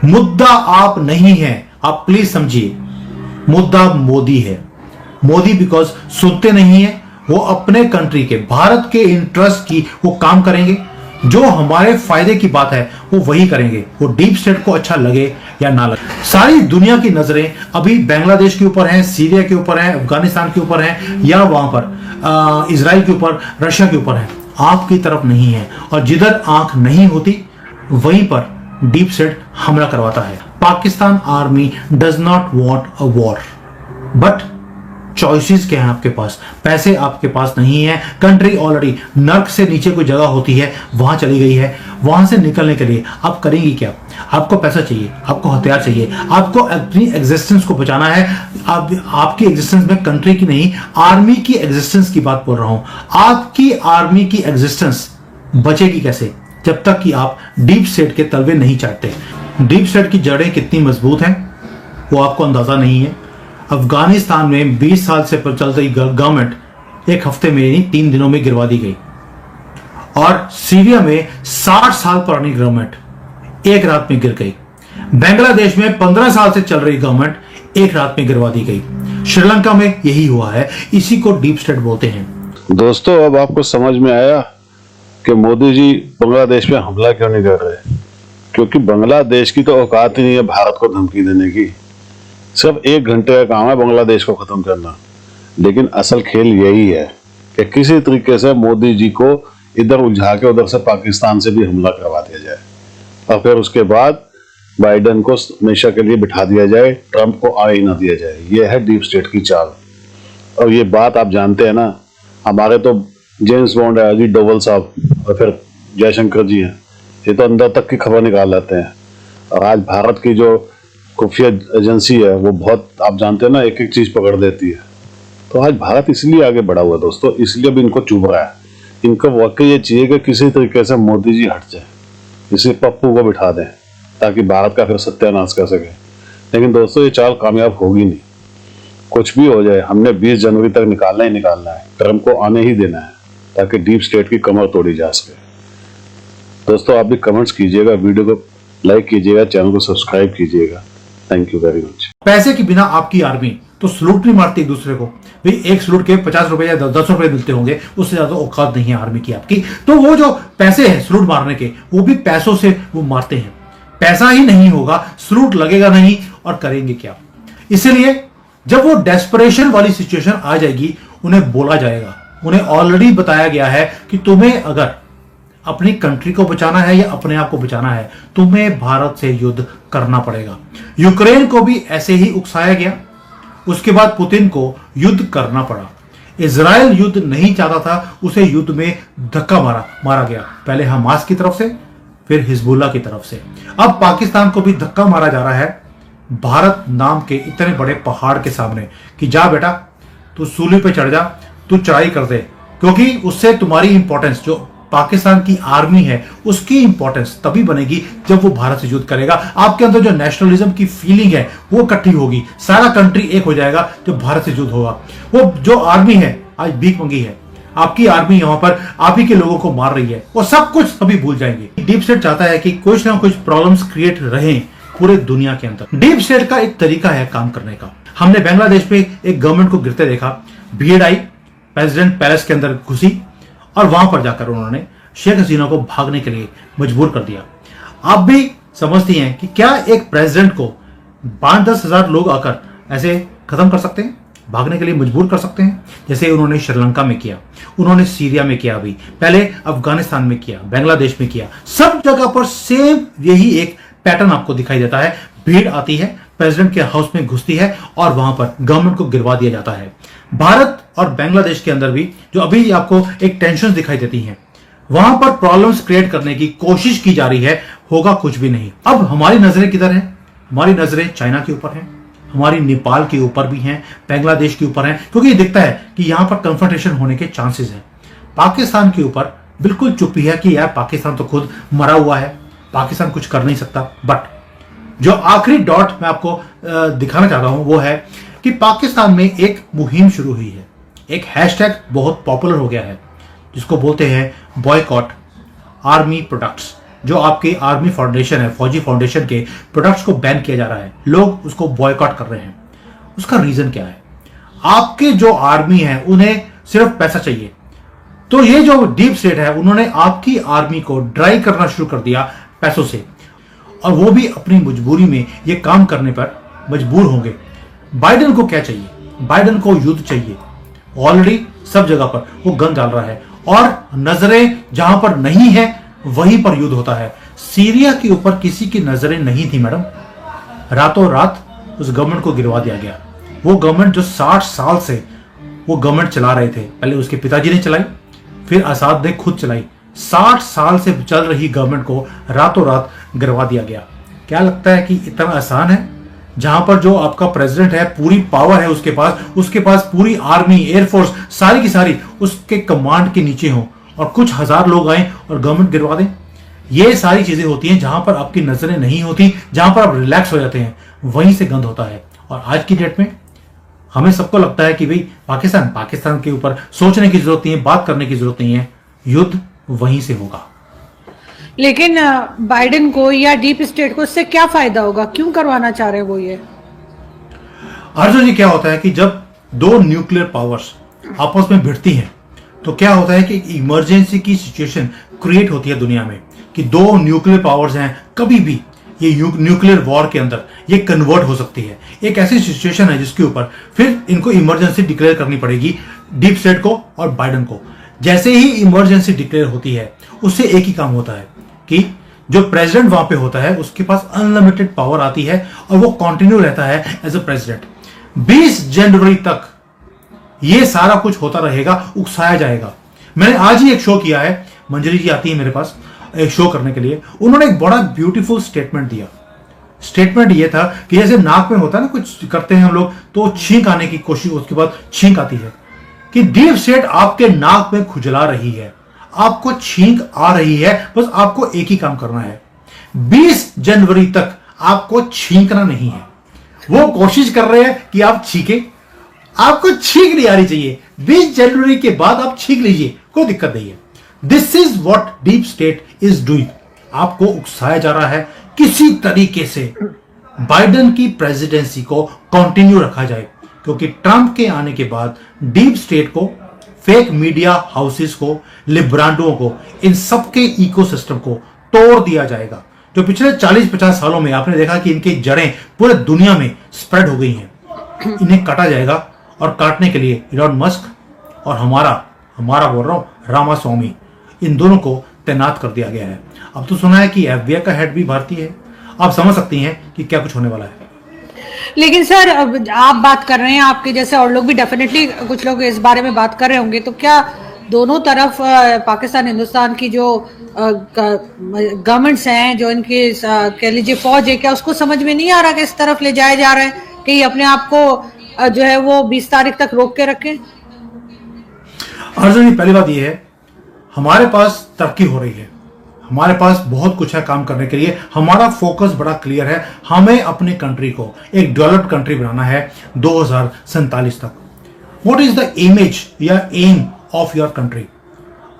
मुद्दा आप नहीं है, आप प्लीज समझिए, मुद्दा मोदी है। मोदी बिकॉज सुनते नहीं है, वो अपने कंट्री के, भारत के इंटरेस्ट की वो काम करेंगे, जो हमारे फायदे की बात है वो वही करेंगे, वो डीप स्टेट को अच्छा लगे या ना लगे। सारी दुनिया की नजरें अभी बांग्लादेश के ऊपर हैं, सीरिया के ऊपर हैं, अफगानिस्तान के ऊपर हैं, या वहां पर इजराइल के ऊपर, रशिया के ऊपर है, आपकी तरफ नहीं है। और जिधर आंख नहीं होती वहीं पर डीप स्टेट हमला करवाता है। Pakistan army does not want a war, but choices क्या है आपके पास? पैसे आपके पास नहीं है, कंट्री ऑलरेडी नर्क से नीचे कोई जगह होती है वहां चली गई है, वहां से निकलने के लिए आप करेंगी क्या? आपको पैसा चाहिए, आपको हथियार चाहिए, आपको अपनी एग्जिस्टेंस को बचाना है। आपकी एग्जिस्टेंस में कंट्री की नहीं, आर्मी की एग्जिस्टेंस की बात बोल रहा हूं। आपकी आर्मी की एग्जिस्टेंस बचेगी कैसे? जब तक कि आप डीप स्टेट के तलवे नहीं चाटते। डीप स्टेट की जड़ें कितनी मजबूत हैं वो आपको अंदाजा नहीं है। अफगानिस्तान में 20 साल से चल रही गवर्नमेंट एक हफ्ते में नहीं 3 दिनों में गिरवा दी गई, और सीरिया में 60 साल पुरानी गवर्नमेंट एक रात में गिर गई। बांग्लादेश में 15 साल से चल रही गवर्नमेंट एक रात में गिरवा दी गई। श्रीलंका में यही हुआ है, इसी को डीप स्टेट बोलते हैं। दोस्तों, अब आपको समझ में आया कि मोदी जी बांग्लादेश में हमला क्यों नहीं कर रहे? क्योंकि बांग्लादेश की तो औकात ही नहीं है भारत को धमकी देने की। सिर्फ 1 घंटे का काम है बांग्लादेश को खत्म करना। लेकिन असल खेल यही है कि किसी तरीके से मोदी जी को इधर उलझा के उधर से पाकिस्तान से भी हमला करवा दिया जाए, और फिर उसके बाद बाइडेन को हमेशा के लिए बिठा दिया जाए, ट्रंप को आने ही ना दिया जाए। यह है डीप स्टेट की चाल। और ये बात आप जानते हैं ना, हमारे तो जेम्स बॉन्ड है अजीत डोवल साहब, और फिर जयशंकर जी हैं, ये तो अंदर तक की खबर निकाल लेते हैं। और आज भारत की जो खुफिया एजेंसी है वो बहुत, आप जानते हैं ना, एक एक चीज पकड़ देती है। तो आज भारत इसलिए आगे बढ़ा हुआ है दोस्तों, इसलिए भी इनको चुभ रहा है। इनको वाकई ये चाहिए कि किसी तरीके से मोदी जी हट जाए, इसी पप्पू को बिठा दें, ताकि भारत का फिर सत्यानाश कर सके। लेकिन दोस्तों, ये चाल कामयाब होगी नहीं। कुछ भी हो जाए, हमने 20 जनवरी तक निकालना ही निकालना है, ट्रंप को आने ही देना है, ताकि डीप स्टेट की कमर तोड़ी जा सके। दोस्तों, आप भी कमेंट्स कीजिएगा, वीडियो को लाइक कीजिएगा, चैनल को सब्सक्राइब कीजिएगा। Thank you very much. पैसे के बिना आपकी आर्मी तो सलूट नहीं मारती एक दूसरे को। भाई एक सलूट के 50 रुपए या 10 रुपए मिलते होंगे, उससे ज्यादा औकात नहीं है आर्मी की आपकी। तो वो जो पैसे हैं सलूट मारने के, वो भी पैसों से वो मारते हैं। पैसा ही नहीं होगा, सलूट लगेगा नहीं, और करेंगे क्या? इसीलिए जब वो डेस्परेशन वाली सिचुएशन आ जाएगी, उन्हें बोला जाएगा, उन्हें ऑलरेडी बताया गया है कि तुम्हें अगर अपनी कंट्री को बचाना है या अपने आप को बचाना है, तुम्हें भारत से युद्ध करना पड़ेगा। यूक्रेन को भी ऐसे ही उकसाया गया, उसके बाद पुतिन को युद्ध करना पड़ा। इजराइल युद्ध नहीं चाहता था, उसे युद्ध में धक्का मारा गया, पहले हमास की तरफ से, फिर हिजबुल्ला की तरफ से। अब पाकिस्तान को भी धक्का मारा जा रहा है भारत नाम के इतने बड़े पहाड़ के सामने, कि जा बेटा तू सूली पे चढ़ जा, तू चढ़ाई कर दे, क्योंकि उससे तुम्हारी इंपॉर्टेंस, जो पाकिस्तान की आर्मी है उसकी इंपॉर्टेंस तभी बनेगी जब वो भारत से युद्ध करेगा। आपके अंदर जो नेशनलिज्म की फीलिंग है वो इकट्ठी होगी, सारा कंट्री एक हो जाएगा जब भारत से युद्ध होगा। वो जो आर्मी है आज भीख मंगी है, आपकी आर्मी यहां पर आप ही के लोगों को मार रही है, वो सब कुछ सभी भूल जाएंगे। डीप स्टेट चाहता है कि कुछ ना कुछ प्रॉब्लम्स क्रिएट रहे पूरे दुनिया के अंदर। डीप स्टेट का एक तरीका है काम करने का। हमने बांग्लादेश में एक गवर्नमेंट को गिरते देखा, भीड़ आई, प्रेसिडेंट पैलेस के अंदर घुसी, और वहां पर जाकर उन्होंने शेख हसीना को भागने के लिए मजबूर कर दिया। आप भी समझती हैं कि क्या एक प्रेसिडेंट को 5-10 हजार लोग आकर ऐसे खत्म कर सकते हैं, भागने के लिए मजबूर कर सकते हैं? जैसे उन्होंने श्रीलंका में किया, उन्होंने सीरिया में किया, अभी पहले अफगानिस्तान में किया, बांग्लादेश में किया, सब जगह पर सेम यही एक पैटर्न आपको दिखाई देता है। भीड़ आती है, प्रेसिडेंट के हाउस में घुसती है, और वहां पर गवर्नमेंट को गिरवा दिया जाता है। भारत और बांग्लादेश के अंदर भी जो अभी आपको एक टेंशन दिखाई देती हैं, वहां पर प्रॉब्लम्स क्रिएट करने की कोशिश की जा रही है, होगा कुछ भी नहीं। अब हमारी नजरें किधर हैं? हमारी नजरें चाइना के ऊपर हैं, हमारी नेपाल के ऊपर भी हैं, बांग्लादेश के ऊपर हैं, क्योंकि ये दिखता है कि यहां पर कन्फ्रंटेशन होने के चांसेस हैं। पाकिस्तान के ऊपर बिल्कुल चुप्पी है कि यार पाकिस्तान तो खुद मरा हुआ है, पाकिस्तान कुछ कर नहीं सकता। बट जो आखिरी डॉट मैं आपको दिखाना चाहता हूं वो है कि पाकिस्तान में एक मुहिम शुरू हुई है, एक हैशटैग बहुत पॉपुलर हो गया है, जिसको बोलते हैं बॉयकॉट आर्मी प्रोडक्ट्स। जो आपकी आर्मी फाउंडेशन है, फौजी फाउंडेशन के प्रोडक्ट्स को बैन किया जा रहा है, लोग उसको बॉयकॉट कर रहे हैं, उसका रीजन क्या है? आपके जो आर्मी है उन्हें सिर्फ पैसा चाहिए। तो ये जो डीप स्टेट है उन्होंने आपकी आर्मी को ड्राई करना शुरू कर दिया पैसों से, और वो भी अपनी मजबूरी में ये काम करने पर मजबूर होंगे। बाइडेन को क्या चाहिए? बाइडेन को युद्ध चाहिए। ऑलरेडी सब जगह पर वो गन डाल रहा है और नजरें जहां पर नहीं है वहीं पर युद्ध होता है। सीरिया के ऊपर किसी की नजरें नहीं थी मैडम, रातों रात उस गवर्नमेंट को गिरवा दिया गया। वो गवर्नमेंट जो 60 साल से वो गवर्नमेंट चला रहे थे, पहले उसके पिताजी ने चलाई, फिर असाद ने खुद चलाई। 60 साल से चल रही गवर्नमेंट को रातों रात गिरवा दिया गया। क्या लगता है कि इतना आसान है? जहां पर जो आपका प्रेसिडेंट है, पूरी पावर है उसके पास पूरी आर्मी, एयरफोर्स सारी की सारी उसके कमांड के नीचे हो, और कुछ हजार लोग आए और गवर्नमेंट गिरवा दें। ये सारी चीजें होती हैं जहां पर आपकी नजरें नहीं होती, जहां पर आप रिलैक्स हो जाते हैं, वहीं से गंद होता है। और आज की डेट में हमें सबको लगता है कि भाई पाकिस्तान के ऊपर सोचने की जरूरत नहीं है, बात करने की जरूरत नहीं है, युद्ध वहीं से होगा। लेकिन बाइडेन को या डीप स्टेट को इससे क्या फायदा होगा? क्यों करवाना चाह रहे हैं वो ये? अर्जुन जी, क्या होता है कि जब दो न्यूक्लियर पावर्स आपस में भिड़ती हैं तो क्या होता है कि इमरजेंसी की सिचुएशन क्रिएट होती है दुनिया में, कि दो न्यूक्लियर पावर्स हैं, कभी भी ये न्यूक्लियर वॉर के अंदर ये कन्वर्ट हो सकती है। एक ऐसी सिचुएशन है जिसके ऊपर फिर इनको इमरजेंसी डिक्लेयर करनी पड़ेगी, डीप स्टेट को और बाइडेन को। जैसे ही इमरजेंसी डिक्लेयर होती है उससे एक ही काम होता है कि जो प्रेसिडेंट वहां पे होता है उसके पास अनलिमिटेड पावर आती है और वो कंटिन्यू रहता है एज अ प्रेसिडेंट। 20 जनवरी तक ये सारा कुछ होता रहेगा, उकसाया जाएगा। मैंने आज ही एक शो किया है, मंजरी जी आती है मेरे पास एक शो करने के लिए, उन्होंने एक बड़ा ब्यूटीफुल स्टेटमेंट दिया। स्टेटमेंट ये था कि जैसे नाक में होता है ना, कुछ करते हैं हम लोग तो छींक आने की कोशिश, उसके बाद छींक आती है, कि डीप स्टेट आपके नाक में खुजला रही है, आपको छींक आ रही है, बस आपको एक ही काम करना है। 20 जनवरी तक आपको छींकना नहीं है। वो कोशिश कर रहे हैं कि आप छींके, आपको छींक नहीं आनी चाहिए। 20 जनवरी के बाद आप छींक लीजिए, कोई दिक्कत नहीं है। This is what deep state is doing. आपको उकसाया जा रहा है किसी तरीके से बाइडेन की प्रेसिडेंसी को कंटिन्यू रखा जाए, क्योंकि ट्रंप के आने के बाद डीप स्टेट को, फेक मीडिया हाउसेस को, लिब्रांडों को, इन सबके इकोसिस्टम को तोड़ दिया जाएगा। जो पिछले 40-50 सालों में आपने देखा कि इनकी जड़ें पूरे दुनिया में स्प्रेड हो गई हैं, इन्हें काटा जाएगा। और काटने के लिए इलॉन मस्क और हमारा बोल रहा हूं रामास्वामी, इन दोनों को तैनात कर दिया गया है। अब तो सुना है कि एफबीआई का हेड भी भारतीय है। आप समझ सकती हैं कि क्या कुछ होने वाला है। लेकिन सर, अब आप बात कर रहे हैं, आपके जैसे और लोग भी डेफिनेटली कुछ लोग इस बारे में बात कर रहे होंगे, तो क्या दोनों तरफ पाकिस्तान हिंदुस्तान की जो गवर्नमेंट्स हैं, जो इनकी कह लीजिए फौज है, क्या उसको समझ में नहीं आ रहा कि इस तरफ ले जाया जा रहा है कि अपने आप को जो है वो 20 तारीख तक रोक के रखें? अर्जुन जी, पहली बात यह है, हमारे पास तरक्की हो रही है, हमारे पास बहुत कुछ है काम करने के लिए। हमारा फोकस बड़ा क्लियर है, हमें अपनी कंट्री को एक डेवलप्ड कंट्री बनाना है 2047 तक। व्हाट इज द इमेज या एम ऑफ योर कंट्री?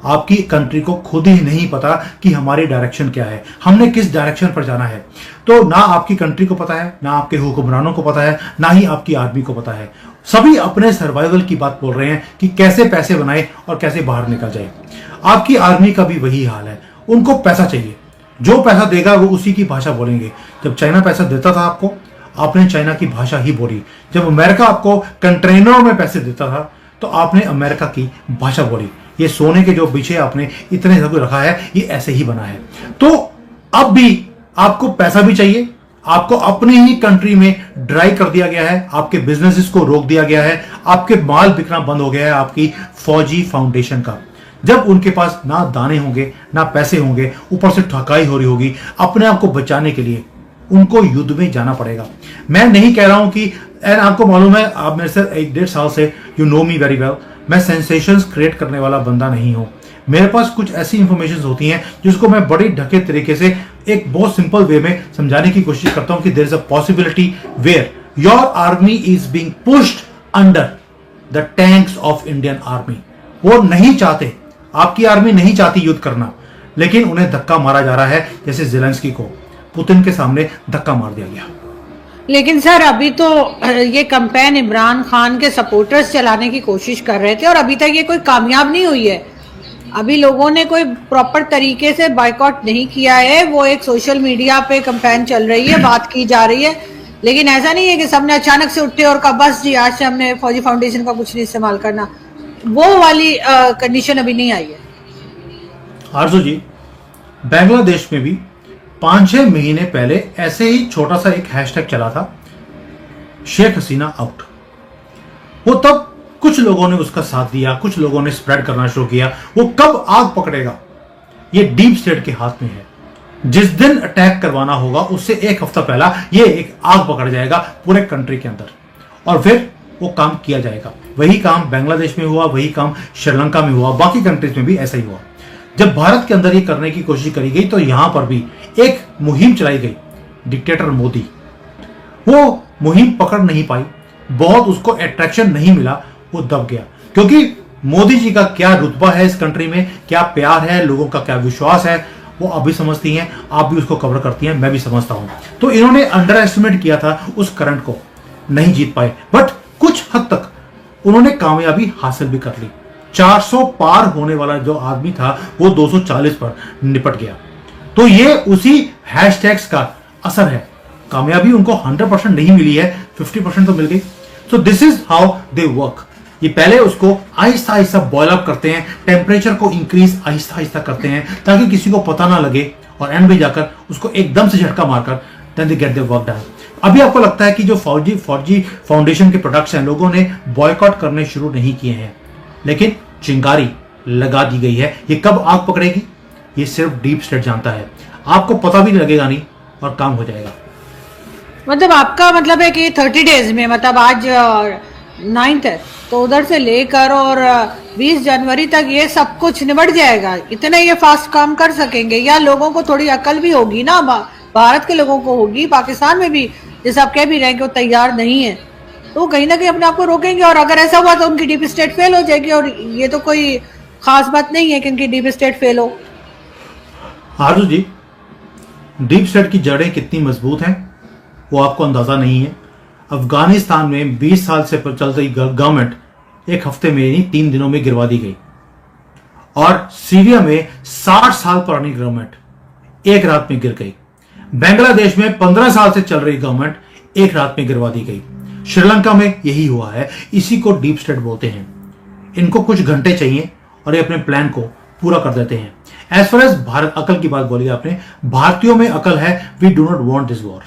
आपकी कंट्री को खुद ही नहीं पता कि हमारी डायरेक्शन क्या है, हमने किस डायरेक्शन पर जाना है। तो ना आपकी कंट्री को पता है, ना आपके हुक्मरानों को पता है, ना ही आपकी आर्मी को पता है। सभी अपने सर्वाइवल की बात बोल रहे हैं कि कैसे पैसे बनाए और कैसे बाहर निकल जाए। आपकी आर्मी का भी वही हाल है, उनको पैसा चाहिए, जो पैसा देगा वो उसी की भाषा बोलेंगे। जब चाइना पैसा देता था आपको, आपने चाइना की भाषा ही बोली। जब अमेरिका आपको कंटेनरों में पैसे देता था तो आपने अमेरिका की भाषा बोली। ये सोने के जो पीछे आपने इतने सब रखा है, ये ऐसे ही बना है। तो अब भी आपको पैसा भी चाहिए, आपको अपनी ही कंट्री में ड्राई कर दिया गया है, आपके बिजनेसेस को रोक दिया गया है, आपके माल बिकना बंद हो गया है आपकी फौजी फाउंडेशन का। जब उनके पास ना दाने होंगे, ना पैसे होंगे, ऊपर से ठकाई हो रही होगी, अपने आप को बचाने के लिए उनको युद्ध में जाना पड़ेगा। मैं नहीं कह रहा हूं कि, आपको मालूम है, आप मेरे से 1-1.5 साल से, you know me very well, मैं सेंसेशंस क्रिएट करने वाला बंदा नहीं हूं। मेरे पास कुछ ऐसी इंफॉर्मेशन होती हैं जिसको मैं बड़ी ढके तरीके से एक बहुत सिंपल वे में समझाने की कोशिश करता हूं कि there is a possibility where your army is being pushed under the tanks of Indian army. वो नहीं चाहते, आपकी आर्मी नहीं चाहती युद्ध करना, लेकिन उन्हें धक्का मारा जा रहा है, जैसे जेलेंस्की को पुतिन के सामने धक्का मार दिया गया। लेकिन सर अभी तो ये कैंपेन इमरान खान के सपोर्टर्स चलाने की कोशिश कर रहे थे और अभी तक ये कोई कामयाब नहीं हुई है। अभी लोगों ने कोई प्रॉपर तरीके से बायकॉट नहीं किया है। वो एक सोशल मीडिया पे कैंपेन चल रही है, बात की जा रही है, लेकिन ऐसा नहीं है कि सबने अचानक से उठे और कहा बस जी आज से हमने फौजी फाउंडेशन का कुछ नहीं इस्तेमाल करना। वो वाली कंडीशन अभी नहीं आई है। आरजू जी, बांग्लादेश में भी 5-6 महीने पहले ऐसे ही छोटा सा एक हैशटैग चला था, शेख हसीना आउट। वो तब कुछ लोगों ने उसका साथ दिया, कुछ लोगों ने स्प्रेड करना शुरू किया। वो कब आग पकड़ेगा, ये डीप स्टेट के हाथ में है। जिस दिन अटैक करवाना होगा उससे एक हफ्ता पहला ये एक आग पकड़ जाएगा पूरे कंट्री के अंदर, और फिर वो काम किया जाएगा। वही काम बांग्लादेश में हुआ, वही काम श्रीलंका में हुआ, बाकी कंट्रीज में भी ऐसा ही हुआ। जब भारत के अंदर ये करने की कोशिश करी गई तो यहां पर भी एक मुहिम चलाई गई, डिक्टेटर मोदी। वो मुहिम पकड़ नहीं पाई, बहुत उसको अट्रैक्शन नहीं मिला, वो दब गया। क्योंकि मोदी जी का क्या रुतबा है इस कंट्री में, क्या प्यार है, लोगों का क्या विश्वास है, वो अभी समझती हैं, आप भी उसको कवर करती हैं, मैं भी समझता हूं। तो इन्होंने अंडर एस्टिमेट किया था उस करंट को, नहीं जीत पाए, बट कुछ हद तक उन्होंने कामयाबी हासिल भी कर ली। 400 पार होने वाला जो आदमी था वो 240 पर निपट गया। तो ये उसी हैशटैग्स का असर है। कामयाबी उनको 100% नहीं मिली है, 50% तो मिल गई। So this is how they work. ये पहले उसको आहिस्ता आहिस्ता बॉयल अप करते हैं, टेम्परेचर को इंक्रीज आहिस्ता आहिस्ता करते हैं ताकि किसी को पता ना लगे, और एंड में जाकर उसको एकदम से झटका मारकर then they get their work done. अभी आपको लगता है कि जो फौजी फाउंडेशन के प्रोडक्ट्स हैं, लोगों ने बॉयकॉट करने शुरू नहीं किए हैं, लेकिन चिंगारी लगा दी गई है। ये कब आग पकड़ेगी ये सिर्फ डीप स्टेट जानता है। आपको पता भी लगेगा नहीं और काम हो जाएगा। मतलब आपका मतलब है कि 30 डेज में, मतलब आज 9th है, तो उधर से लेकर और 20 जनवरी तक ये सब कुछ निबट जाएगा? इतना ये फास्ट काम कर सकेंगे? या लोगों को थोड़ी अकल भी होगी ना, भारत के लोगों को होगी, पाकिस्तान में भी जैसे आप कह भी रहे हैं कि वो तैयार नहीं है, तो कहीं ना कहीं अपने आप को रोकेंगे। और अगर ऐसा हुआ तो उनकी डीप स्टेट फेल हो जाएगी, और ये तो कोई खास बात नहीं है कि उनकी डीप स्टेट फेल हो। आरजू जी, डीप स्टेट की जड़ें कितनी मजबूत हैं वो आपको अंदाजा नहीं है। अफगानिस्तान में 20 साल से चल रही गवर्नमेंट एक हफ्ते में नहीं 3 दिनों में गिरवा दी गई, और सीरिया में 60 साल पुरानी गवर्नमेंट एक रात में गिर गई। बांग्लादेश में 15 साल से चल रही गवर्नमेंट एक रात में गिरवा दी गई। श्रीलंका में यही हुआ है। इसी को डीप स्टेट बोलते हैं। इनको कुछ घंटे चाहिए और ये अपने प्लान को पूरा कर देते हैं। एज फार एज भारत अकल की बात बोली आपने, भारतीयों में अकल है, we do not want this war.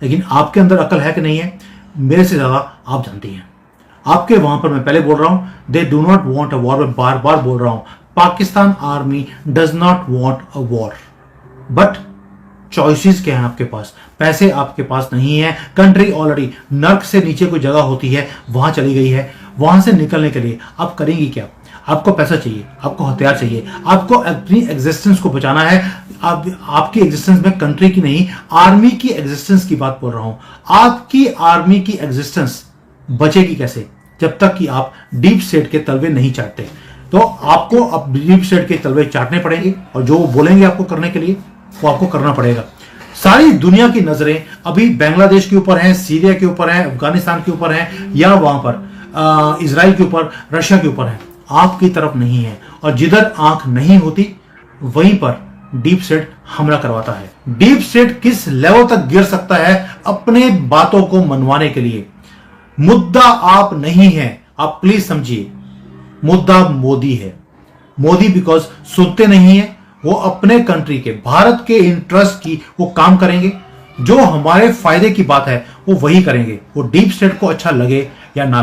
लेकिन आपके अंदर अकल है कि नहीं है, मेरे से ज्यादा आप जानती हैं। आपके वहां पर मैं पहले बोल रहा हूं, they do not want a war. मैं बार बार बोल रहा हूं, Pakistan army does not want a war, but choices क्या हैं आपके पास? पैसे आपके पास नहीं है। कंट्री ऑलरेडी नर्क से नीचे कोई जगह होती है वहां चली गई है। वहां से निकलने के लिए आप करेंगी क्या? आपको पैसा चाहिए, आपको हथियार चाहिए, आपको अपनी एग्जिस्टेंस को बचाना है। आपकी एग्जिस्टेंस में कंट्री की नहीं, आर्मी की एग्जिस्टेंस की बात बोल रहा हूं। आपकी आर्मी की एग्जिस्टेंस बचेगी कैसे? जब तक कि आप डीप स्टेट के तलवे नहीं चाटते। तो आपको अब डीप स्टेट के तलवे चाटने पड़ेंगे, और जो वो बोलेंगे आपको करने के लिए वो आपको करना पड़ेगा। सारी दुनिया की नजरें अभी बांग्लादेश के ऊपर हैं, सीरिया के ऊपर हैं, अफगानिस्तान के ऊपर हैं, या वहां पर इजराइल के ऊपर, रशिया के ऊपर है। आपकी तरफ नहीं है। और जिधर आंख नहीं होती वहीं पर डीप स्टेट हमला करवाता है। डीप स्टेट किस लेवल तक गिर सकता है अपने बातों को मनवाने के लिए? मुद्दा आप नहीं है, आप प्लीज समझिए। मुद्दा मोदी है। मोदी बिकॉज सुनते नहीं है, वो अपने कंट्री के, भारत के इंटरेस्ट की वो काम करेंगे। जो हमारे फायदे की बात है वो वही करेंगे, वो डीप स्टेट को अच्छा लगे या ना लगे।